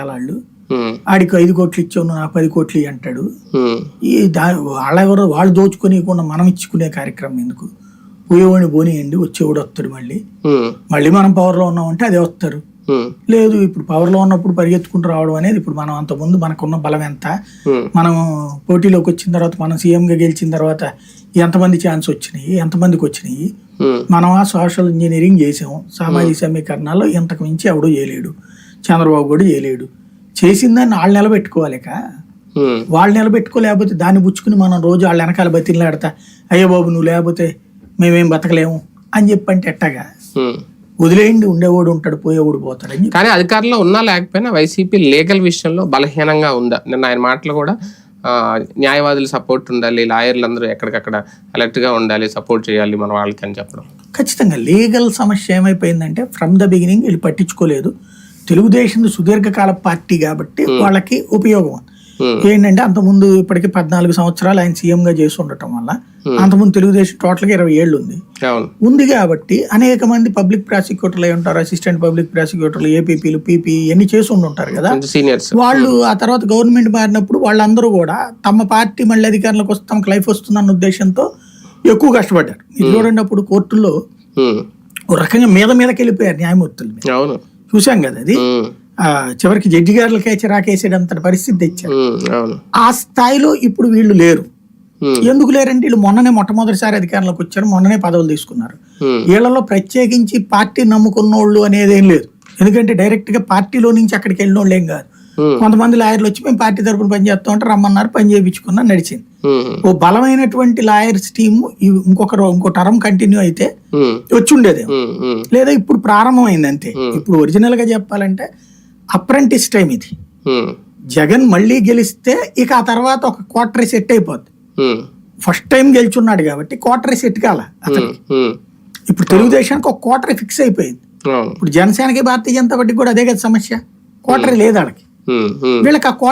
వాళ్ళు ఆడికి 5 కోట్లు ఇచ్చావు నాకు 10 కోట్లు అంటాడు. ఈ వాళ్ళెవరో వాళ్ళు దోచుకునేకుండా మనం ఇచ్చుకునే కార్యక్రమం ఎందుకు? పోయేవాడిని పోనీయండి, వచ్చేవాడు వస్తాడు. మళ్ళీ మనం పవర్లో ఉన్నామంటే అదే వస్తారు. లేదు, ఇప్పుడు పవర్లో ఉన్నప్పుడు పరిగెత్తుకుంటూ రావడం అనేది ఇప్పుడు మనం అంతకుముందు మనకున్న బలం ఎంత, మనం పోటీలోకి వచ్చిన తర్వాత మనం సీఎంగా గెలిచిన తర్వాత ఎంతమంది ఛాన్స్ వచ్చినాయి, ఎంతమందికి వచ్చినాయి. మనం ఆ సోషల్ ఇంజనీరింగ్ చేసాం. సామాజిక సమీకరణాల్లో ఇంతకు మించి ఎవడూ చేయలేడు, చంద్రబాబు కూడా చేయలేడు. చేసిందాన్ని వాళ్ళు నిలబెట్టుకోలేక, వాళ్ళు నిలబెట్టుకోలేకపోతే దాన్ని పుచ్చుకుని మనం రోజు వాళ్ళ వెనకాల బతిలాడతా అయ్యో బాబు నువ్వు లేకపోతే మేమేం బతకలేము అని చెప్పంటే ఎట్టగా? వదిలేయండి, ఉండేవాడు ఉంటాడు, పోయేవాడు పోతాడు. కానీ అధికారంలో ఉన్నా లేకపోయినా వైసీపీ లీగల్ విషయంలో బలహీనంగా ఉందా? నిన్న ఆయన మాటలు కూడా న్యాయవాదులు సపోర్ట్ ఉండాలి, లాయర్లు అందరూ ఎక్కడికక్కడ అలర్ట్ గా ఉండాలి, సపోర్ట్ చేయాలి మన వాళ్ళకి అని చెప్పడం. ఖచ్చితంగా లీగల్ సమస్య ఏమైపోయిందంటే ఫ్రమ్ ద బిగినింగ్ వీళ్ళు పట్టించుకోలేదు. తెలుగుదేశం సుదీర్ఘకాల పార్టీ కాబట్టి వాళ్ళకి ఉపయోగం ఏంటంటే అంతకుముందు ఇప్పటికీ 14 సంవత్సరాలు ఆయన సీఎం గా చేసి ఉండటం వల్ల, అంతకుముందు తెలుగుదేశం టోటల్ గా 20 ఏళ్ళు ఉంది కాబట్టి అనేక మంది పబ్లిక్ ప్రాసిక్యూటర్లు అయి ఉంటారు, అసిస్టెంట్ పబ్లిక్ ప్రాసిక్యూటర్లు, ఏపీపీలు, పీపీ ఇవన్నీ చేసి ఉంటారు కదా. వాళ్ళు ఆ తర్వాత గవర్నమెంట్ మారినప్పుడు వాళ్ళందరూ కూడా తమ పార్టీ మళ్ళీ అధికారంలోకి వస్తే తమకు లైఫ్ వస్తుందన్న ఉద్దేశంతో ఎక్కువ కష్టపడ్డారు. ఇది చూడండి, అప్పుడు కోర్టుల్లో ఒక రకంగా మీదకి వెళ్ళిపోయారు న్యాయమూర్తులు. చూసాం కదా, అది చివరికి జడ్జి గారులకే చిరాకేసేటంత పరిస్థితి తెచ్చారు. ఆ స్థాయిలో ఇప్పుడు వీళ్ళు లేరు. ఎందుకు లేరంటే వీళ్ళు మొట్టమొదటిసారి అధికారంలోకి వచ్చారు, మొన్ననే పదవులు తీసుకున్నారు. వీళ్ళలో ప్రత్యేకించి పార్టీ నమ్ముకున్నోళ్ళు అనేది ఏం లేదు. ఎందుకంటే డైరెక్ట్ గా పార్టీలో నుంచి అక్కడికి వెళ్ళిన వాళ్ళు ఏం కాదు. కొంతమంది లాయర్లు వచ్చి మేము పార్టీ తరఫున పనిచేస్తాం అంటే రమ్మన్నారు, పని చేయించుకున్నా, నడిచింది. ఓ బలమైనటువంటి లాయర్స్ టీము ఇంకో టర్మ్ కంటిన్యూ అయితే వచ్చి ఉండేది, లేదా ఇప్పుడు ప్రారంభమైంది అంతే. ఇప్పుడు ఒరిజినల్ గా చెప్పాలంటే అప్రెంటిస్ టైం ఇది. జగన్ మళ్ళీ గెలిస్తే ఇక ఆ తర్వాత ఒక క్వార్టరీ సెట్ అయిపోద్ది. ఫస్ట్ టైం గెలుచున్నాడు కాబట్టి క్వార్టరీ సెట్ కాల అతనికి. ఇప్పుడు తెలుగుదేశానికి ఒక క్వార్టరీ ఫిక్స్ అయిపోయింది. ఇప్పుడు జనసేనకి భారతీయ జనతా పార్టీకి కూడా అదే కదా సమస్య, క్వార్టరీ లేదు వాళ్ళకి. వీళ్ళకి ఆ క్వార్టరీ